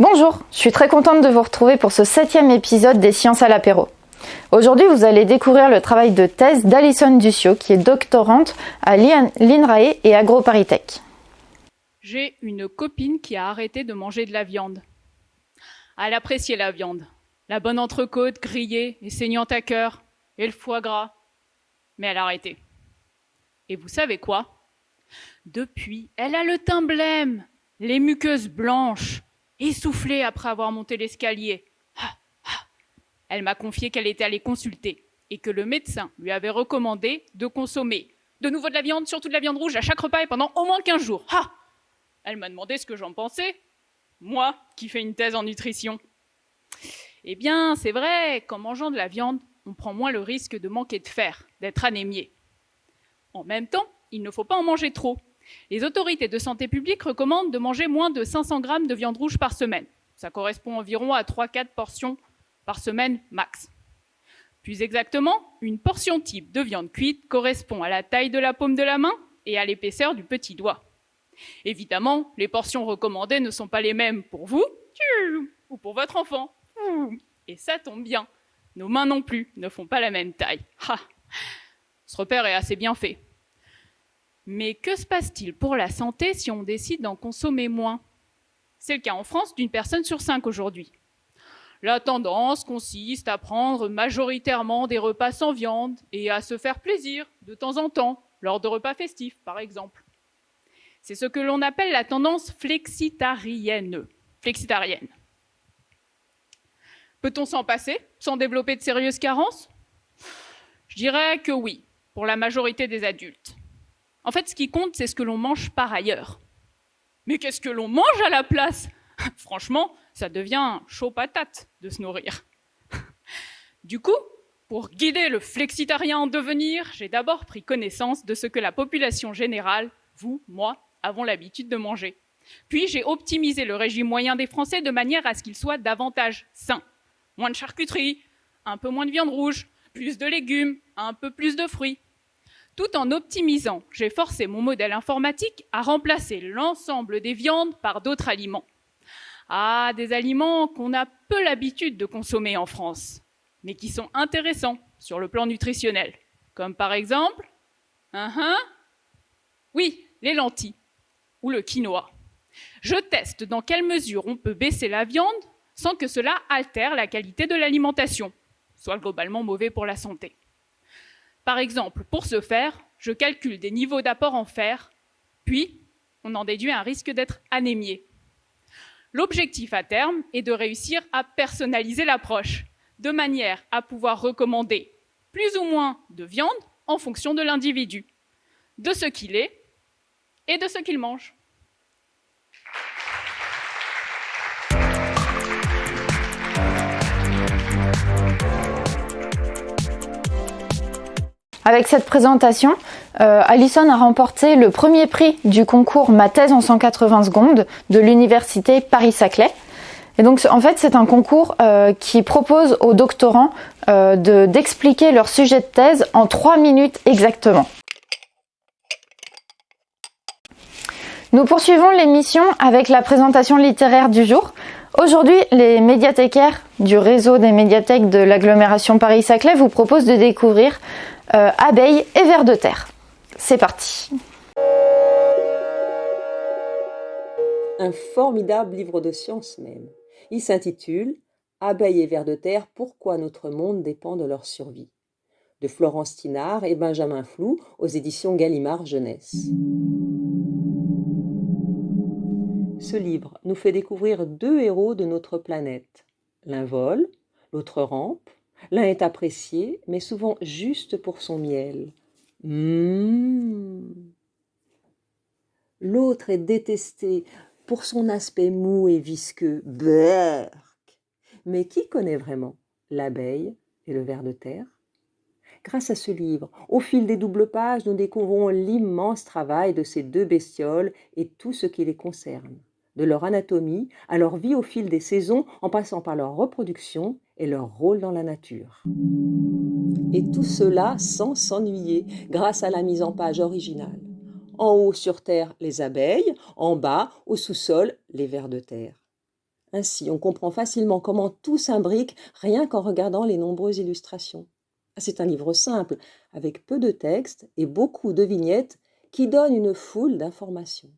Bonjour, je suis très contente de vous retrouver pour ce 7e épisode des Sciences à l'apéro. Aujourd'hui, vous allez découvrir le travail de thèse d'Alison Duccio, qui est doctorante à l'INRAE et AgroParisTech. J'ai une copine qui a arrêté de manger de la viande. Elle appréciait la viande, la bonne entrecôte grillée et saignante à cœur, et le foie gras. Mais elle a arrêté. Et vous savez quoi ? Depuis, elle a le teint blême, les muqueuses blanches, essoufflée après avoir monté l'escalier. Elle m'a confié qu'elle était allée consulter et que le médecin lui avait recommandé de consommer de nouveau de la viande, surtout de la viande rouge, à chaque repas et pendant au moins 15 jours. Elle m'a demandé ce que j'en pensais, moi qui fais une thèse en nutrition. Eh bien, c'est vrai qu'en mangeant de la viande, on prend moins le risque de manquer de fer, d'être anémié. En même temps, il ne faut pas en manger trop. Les autorités de santé publique recommandent de manger moins de 500 grammes de viande rouge par semaine. Ça correspond environ à 3-4 portions par semaine max. Plus exactement, une portion type de viande cuite correspond à la taille de la paume de la main et à l'épaisseur du petit doigt. Évidemment, les portions recommandées ne sont pas les mêmes pour vous ou pour votre enfant. Et ça tombe bien, nos mains non plus ne font pas la même taille. Ce repère est assez bien fait. Mais que se passe-t-il pour la santé si on décide d'en consommer moins ? C'est le cas en France d'une personne sur 5 aujourd'hui. La tendance consiste à prendre majoritairement des repas sans viande et à se faire plaisir de temps en temps, lors de repas festifs par exemple. C'est ce que l'on appelle la tendance flexitarienne. Peut-on s'en passer sans développer de sérieuses carences ? Je dirais que oui, pour la majorité des adultes. En fait, ce qui compte, c'est ce que l'on mange par ailleurs. Mais qu'est-ce que l'on mange à la place ? Franchement, ça devient chaud patate de se nourrir. Du coup, pour guider le flexitarien en devenir, j'ai d'abord pris connaissance de ce que la population générale, vous, moi, avons l'habitude de manger. Puis j'ai optimisé le régime moyen des Français de manière à ce qu'il soit davantage sain. Moins de charcuterie, un peu moins de viande rouge, plus de légumes, un peu plus de fruits. Tout en optimisant, j'ai forcé mon modèle informatique à remplacer l'ensemble des viandes par d'autres aliments. Des aliments qu'on a peu l'habitude de consommer en France, mais qui sont intéressants sur le plan nutritionnel. Comme par exemple, oui, les lentilles ou le quinoa. Je teste dans quelle mesure on peut baisser la viande sans que cela altère la qualité de l'alimentation, soit globalement mauvais pour la santé. Par exemple, pour ce faire, je calcule des niveaux d'apport en fer, puis on en déduit un risque d'être anémié. L'objectif à terme est de réussir à personnaliser l'approche, de manière à pouvoir recommander plus ou moins de viande en fonction de l'individu, de ce qu'il est et de ce qu'il mange. Avec cette présentation, Alison a remporté le premier prix du concours Ma thèse en 180 secondes de l'université Paris-Saclay. Et donc, en fait, c'est un concours qui propose aux doctorants d'expliquer leur sujet de thèse en 3 minutes exactement. Nous poursuivons l'émission avec la présentation littéraire du jour. Aujourd'hui, les médiathécaires du réseau des médiathèques de l'agglomération Paris-Saclay vous proposent de découvrir Abeilles et vers de terre. C'est parti. Un formidable livre de science même. Il s'intitule « Abeilles et vers de terre, pourquoi notre monde dépend de leur survie » de Florence Tinard et Benjamin Floux aux éditions Gallimard Jeunesse. Ce livre nous fait découvrir 2 héros de notre planète. L'un vole, l'autre rampe. L'un est apprécié, mais souvent juste pour son miel. L'autre est détesté pour son aspect mou et visqueux. Berk. Mais qui connaît vraiment l'abeille et le ver de terre ? Grâce à ce livre, au fil des doubles pages, nous découvrons l'immense travail de ces 2 bestioles et tout ce qui les concerne, de leur anatomie à leur vie au fil des saisons, en passant par leur reproduction et leur rôle dans la nature. Et tout cela sans s'ennuyer, grâce à la mise en page originale. En haut sur terre, les abeilles, en bas, au sous-sol, les vers de terre. Ainsi, on comprend facilement comment tout s'imbrique rien qu'en regardant les nombreuses illustrations. C'est un livre simple, avec peu de texte et beaucoup de vignettes qui donnent une foule d'informations.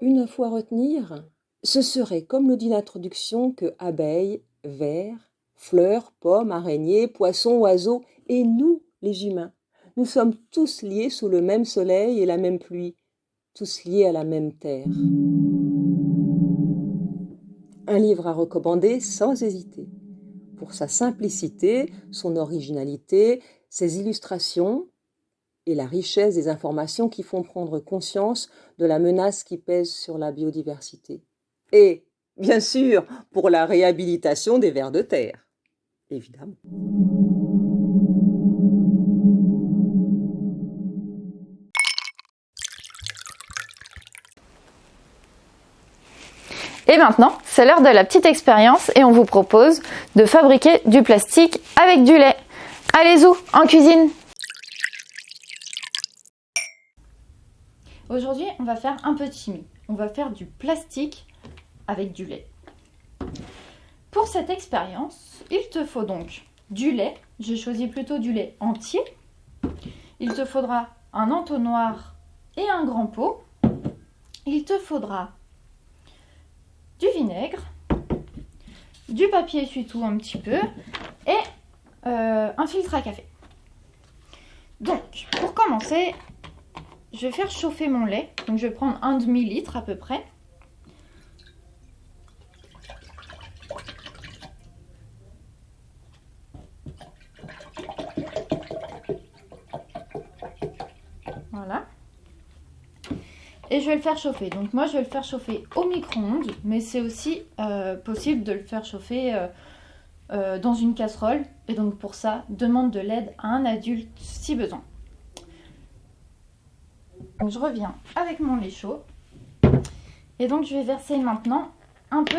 Une info à retenir, ce serait, comme le dit l'introduction, que abeilles, vers, fleurs, pommes, araignées, poissons, oiseaux et nous, les humains, nous sommes tous liés sous le même soleil et la même pluie, tous liés à la même terre. Un livre à recommander sans hésiter, pour sa simplicité, son originalité, ses illustrations et la richesse des informations qui font prendre conscience de la menace qui pèse sur la biodiversité. Et, bien sûr, pour la réhabilitation des vers de terre, évidemment. Et maintenant, c'est l'heure de la petite expérience et on vous propose de fabriquer du plastique avec du lait. Allez-y, en cuisine! Aujourd'hui, on va faire un peu de chimie. On va faire du plastique avec du lait. Pour cette expérience, il te faut donc du lait. J'ai choisi plutôt du lait entier. Il te faudra un entonnoir et un grand pot. Il te faudra du vinaigre, du papier essuie-tout un petit peu et un filtre à café. Donc, pour commencer, je vais faire chauffer mon lait. Donc, je vais prendre un demi-litre à peu près. Voilà. Et je vais le faire chauffer. Donc moi, je vais le faire chauffer au micro-ondes, mais c'est aussi possible de le faire chauffer dans une casserole. Et donc pour ça, demande de l'aide à un adulte si besoin. Donc je reviens avec mon lait chaud. Et donc je vais verser maintenant un peu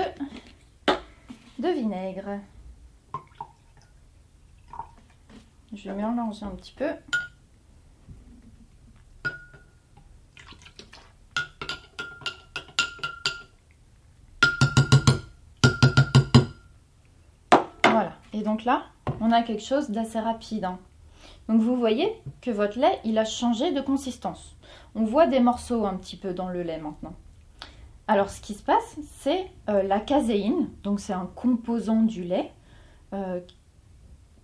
de vinaigre. Je vais mélanger un petit peu. Voilà, et donc là, on a quelque chose d'assez rapide. Hein. Donc vous voyez que votre lait, il a changé de consistance. On voit des morceaux un petit peu dans le lait maintenant. Alors ce qui se passe, c'est la caséine, donc c'est un composant du lait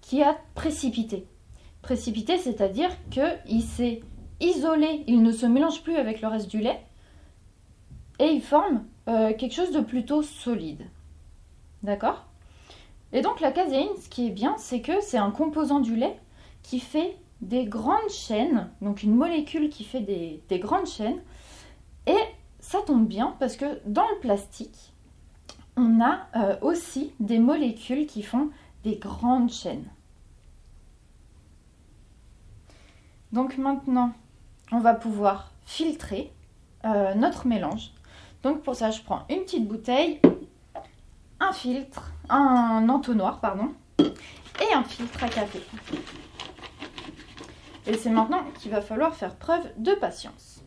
qui a précipité. Précipité, c'est-à-dire qu'il s'est isolé, il ne se mélange plus avec le reste du lait et il forme quelque chose de plutôt solide. D'accord ? Et donc la caséine, ce qui est bien, c'est que c'est un composant du lait qui fait des grandes chaînes, donc une molécule qui fait des grandes chaînes. Et ça tombe bien parce que dans le plastique, on a aussi des molécules qui font des grandes chaînes. Donc maintenant, on va pouvoir filtrer notre mélange. Donc pour ça, je prends une petite bouteille, un entonnoir, et un filtre à café. Et c'est maintenant qu'il va falloir faire preuve de patience.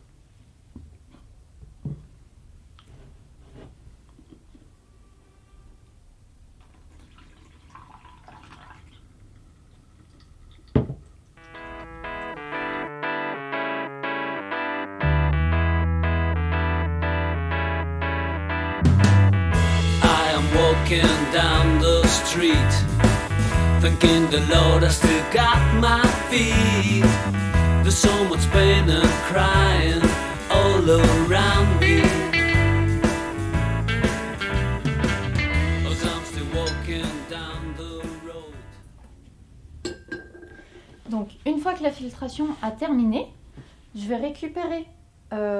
Walking down the street, thanking the Lord I still got my feet. There's so much pain and crying all around me, 'cause I'm still walking down the road. Donc une fois que la filtration a terminé, je vais récupérer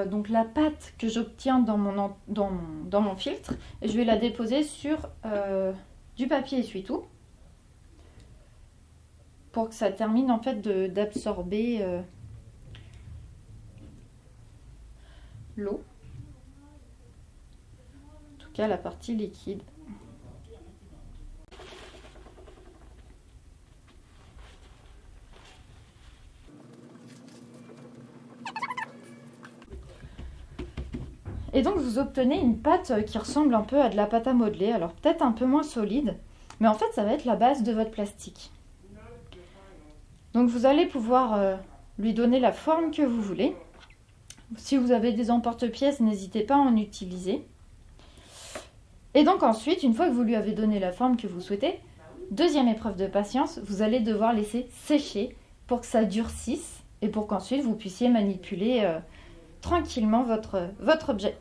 donc la pâte que j'obtiens dans mon filtre et je vais la déposer sur du papier essuie-tout pour que ça termine en fait d'absorber l'eau, en tout cas la partie liquide. Et donc vous obtenez une pâte qui ressemble un peu à de la pâte à modeler, alors peut-être un peu moins solide, mais en fait ça va être la base de votre plastique. Donc vous allez pouvoir lui donner la forme que vous voulez. Si vous avez des emporte-pièces, n'hésitez pas à en utiliser. Et donc ensuite, une fois que vous lui avez donné la forme que vous souhaitez, deuxième épreuve de patience, vous allez devoir laisser sécher pour que ça durcisse et pour qu'ensuite vous puissiez manipuler tranquillement votre objet.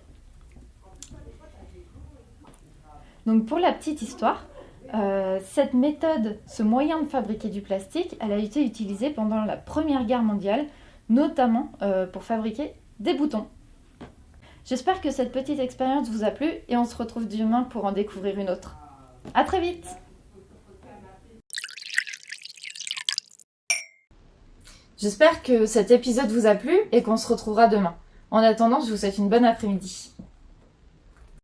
Donc pour la petite histoire, cette méthode, ce moyen de fabriquer du plastique, elle a été utilisée pendant la Première Guerre mondiale, notamment pour fabriquer des boutons. J'espère que cette petite expérience vous a plu et on se retrouve demain pour en découvrir une autre. À très vite! J'espère que cet épisode vous a plu et qu'on se retrouvera demain. En attendant, je vous souhaite une bonne après-midi.